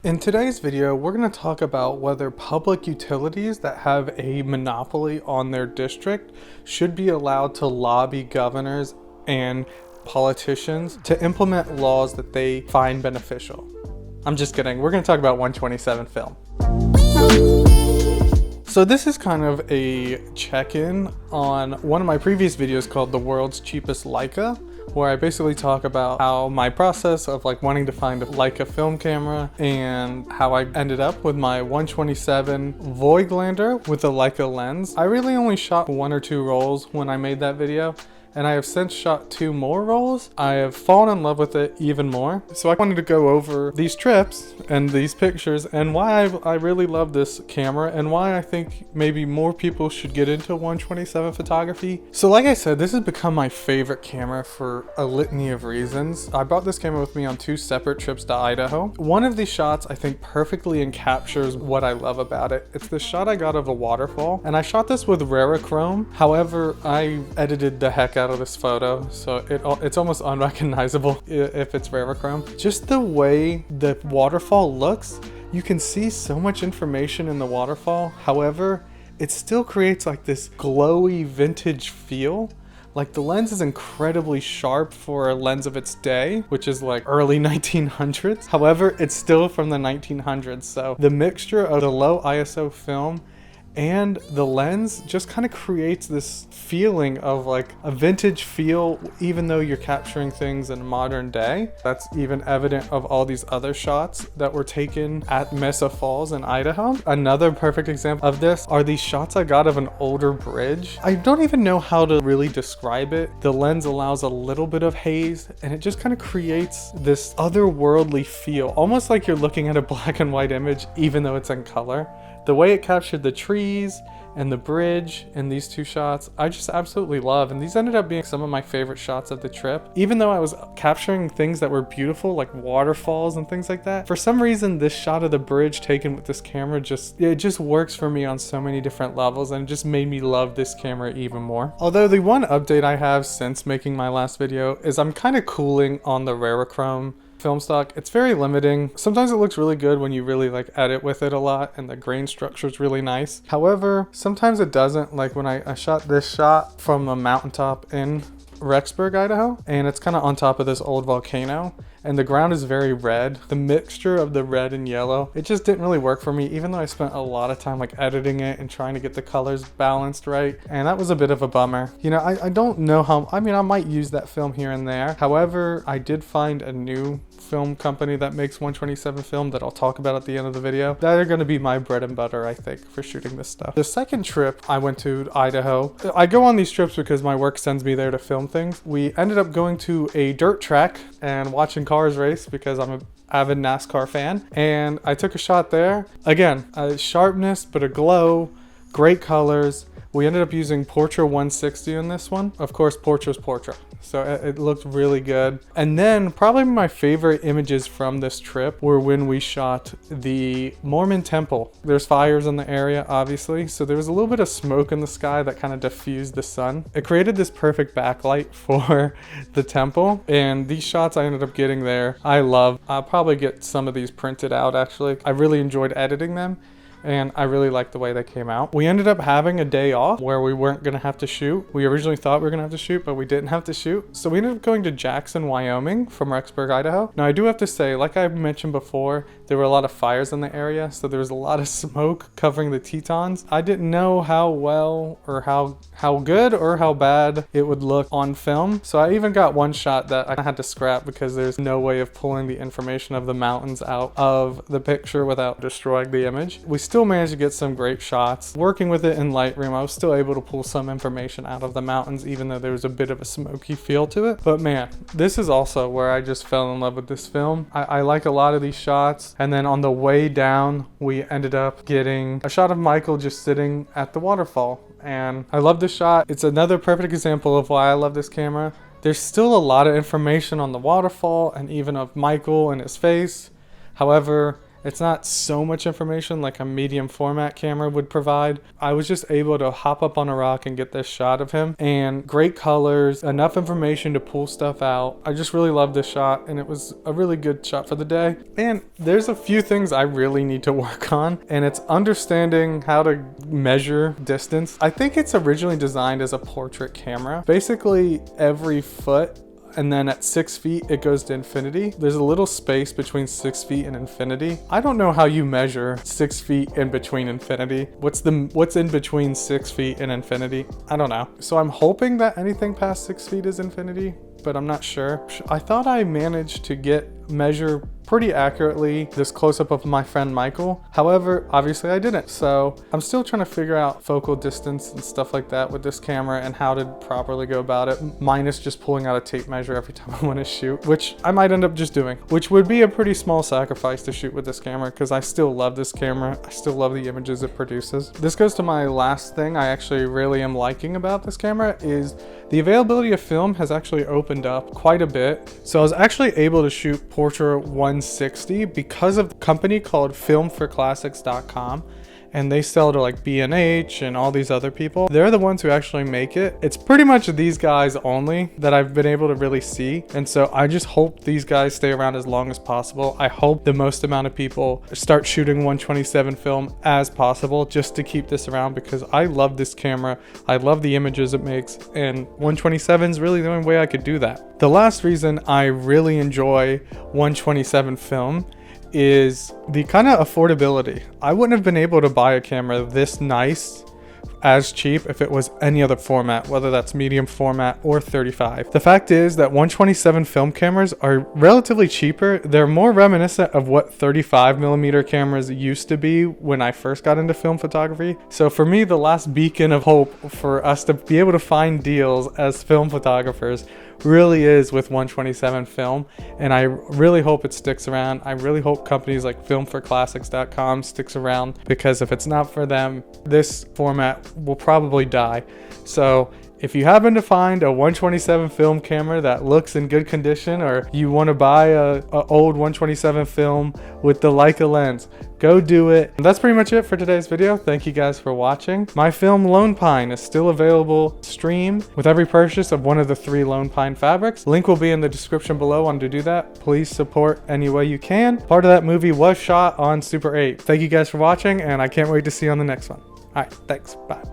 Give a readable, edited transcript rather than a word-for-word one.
In today's video, we're going to talk about whether public utilities that have a monopoly on their district should be allowed to lobby governors and politicians to implement laws that they find beneficial. I'm just kidding. We're going to talk about 127 film. So this is kind of a check-in on one of my previous videos called The World's Cheapest Leica, where I basically talk about how my process of wanting to find a Leica film camera and how I ended up with my 127 Voigtlander with a Leica lens. I really only shot 1 or 2 rolls when I made that video, and I have since shot 2 more rolls. I have fallen in love with it even more. So I wanted to go over these trips and these pictures and why I really love this camera and why I think maybe more people should get into 127 photography. So like I said, this has become my favorite camera for a litany of reasons. I brought this camera with me on 2 separate trips to Idaho. One of these shots I think perfectly encaptures what I love about it. It's the shot I got of a waterfall, and I shot this with Chrome. However, I edited the heck out of this photo, so it's almost unrecognizable if it's Chrome. Just the way the waterfall looks, you can see so much information in the waterfall. However, it still creates this glowy vintage feel. The lens is incredibly sharp for a lens of its day, which is early 1900s. However, it's still from the 1900s, so the mixture of the low ISO film and the lens just kind of creates this feeling of a vintage feel, even though you're capturing things in modern day. That's even evident of all these other shots that were taken at Mesa Falls in Idaho. Another perfect example of this are these shots I got of an older bridge. I don't even know how to really describe it. The lens allows a little bit of haze, and it just kind of creates this otherworldly feel, almost like you're looking at a black and white image, even though it's in color. The way it captured the trees and the bridge in these 2 shots, I just absolutely love. And these ended up being some of my favorite shots of the trip. Even though I was capturing things that were beautiful, like waterfalls and things like that, for some reason, this shot of the bridge taken with this camera it just works for me on so many different levels, and it just made me love this camera even more. Although the one update I have since making my last video is I'm kind of cooling on the Chrome film stock. It's very limiting. Sometimes it looks really good when you really edit with it a lot and the grain structure is really nice. However, sometimes it doesn't. When I shot this shot from a mountaintop in Rexburg, Idaho, and it's kind of on top of this old volcano, and the ground is very red. The mixture of the red and yellow, it just didn't really work for me, even though I spent a lot of time editing it and trying to get the colors balanced right, and that was a bit of a bummer. I don't know how, I might use that film here and there. However, I did find a new film company that makes 127 film that I'll talk about at the end of the video. That are going to be my bread and butter, I think, for shooting this stuff. The second trip I went to Idaho. I go on these trips because my work sends me there to film things. We ended up going to a dirt track and watching cars race because I'm an avid NASCAR fan, and I took a shot there. Again, a sharpness but a glow, great colors. We ended up using Portra 160 in this one. Of course, Portra's Portra. So it looked really good. And then probably my favorite images from this trip were when we shot the Mormon temple. There's fires in the area, obviously. So there was a little bit of smoke in the sky that kind of diffused the sun. It created this perfect backlight for the temple. And these shots I ended up getting there, I love. I'll probably get some of these printed out, actually. I really enjoyed editing them, and I really liked the way they came out. We ended up having a day off where we weren't gonna have to shoot. We originally thought we were gonna have to shoot, but we didn't have to shoot. So we ended up going to Jackson, Wyoming from Rexburg, Idaho. Now I do have to say, like I mentioned before, there were a lot of fires in the area, so there was a lot of smoke covering the Tetons. I didn't know how well or how good or how bad it would look on film. So I even got one shot that I had to scrap because there's no way of pulling the information of the mountains out of the picture without destroying the image. We still managed to get some great shots. Working with it in Lightroom, I was still able to pull some information out of the mountains, even though there was a bit of a smoky feel to it. But man, this is also where I just fell in love with this film. I like a lot of these shots. And then on the way down, we ended up getting a shot of Michael just sitting at the waterfall. And I love this shot. It's another perfect example of why I love this camera. There's still a lot of information on the waterfall and even of Michael and his face. However, It's not so much information like a medium format camera would provide. I was just able to hop up on a rock and get this shot of him, and great colors, enough information to pull stuff out. I just really loved this shot, and it was a really good shot for the day. And there's a few things I really need to work on, and it's understanding how to measure distance. I think it's originally designed as a portrait camera. Basically every foot, and then at 6 feet it goes to infinity. There's a little space between 6 feet and infinity. I don't know how you measure 6 feet in between infinity. What's in between 6 feet and infinity? I don't know. So I'm hoping that anything past 6 feet is infinity, but I'm not sure. I thought I managed to measure pretty accurately this close-up of my friend Michael. However, obviously I didn't. So I'm still trying to figure out focal distance and stuff like that with this camera and how to properly go about it, minus just pulling out a tape measure every time I want to shoot, which I might end up just doing, which would be a pretty small sacrifice to shoot with this camera because I still love this camera. I still love the images it produces. This goes to my last thing I actually really am liking about this camera is the availability of film has actually opened up quite a bit. So I was actually able to shoot Portra 160 because of the company called filmforclassics.com, and they sell to like B&H and all these other people. They're the ones who actually make it. It's pretty much these guys only that I've been able to really see. And so I just hope these guys stay around as long as possible. I hope the most amount of people start shooting 127 film as possible just to keep this around because I love this camera. I love the images it makes, and 127 is really the only way I could do that. The last reason I really enjoy 127 film is the kind of affordability. I wouldn't have been able to buy a camera this nice as cheap if it was any other format, whether that's medium format or 35. The fact is that 127 film cameras are relatively cheaper. They're more reminiscent of what 35mm cameras used to be when I first got into film photography. So for me, the last beacon of hope for us to be able to find deals as film photographers really is with 127 film, and I really hope it sticks around. I really hope companies like filmforclassics.com sticks around, because if it's not for them, this format will probably die. So if you happen to find a 127 film camera that looks in good condition, or you want to buy a old 127 film with the Leica lens, go do it. And that's pretty much it for today's video. Thank you guys for watching. My film Lone Pine is still available stream with every purchase of one of the 3 Lone Pine fabrics. Link will be in the description below on to do that. Please support any way you can. Part of that movie was shot on Super 8. Thank you guys for watching, and I can't wait to see you on the next one. All right, thanks. Bye.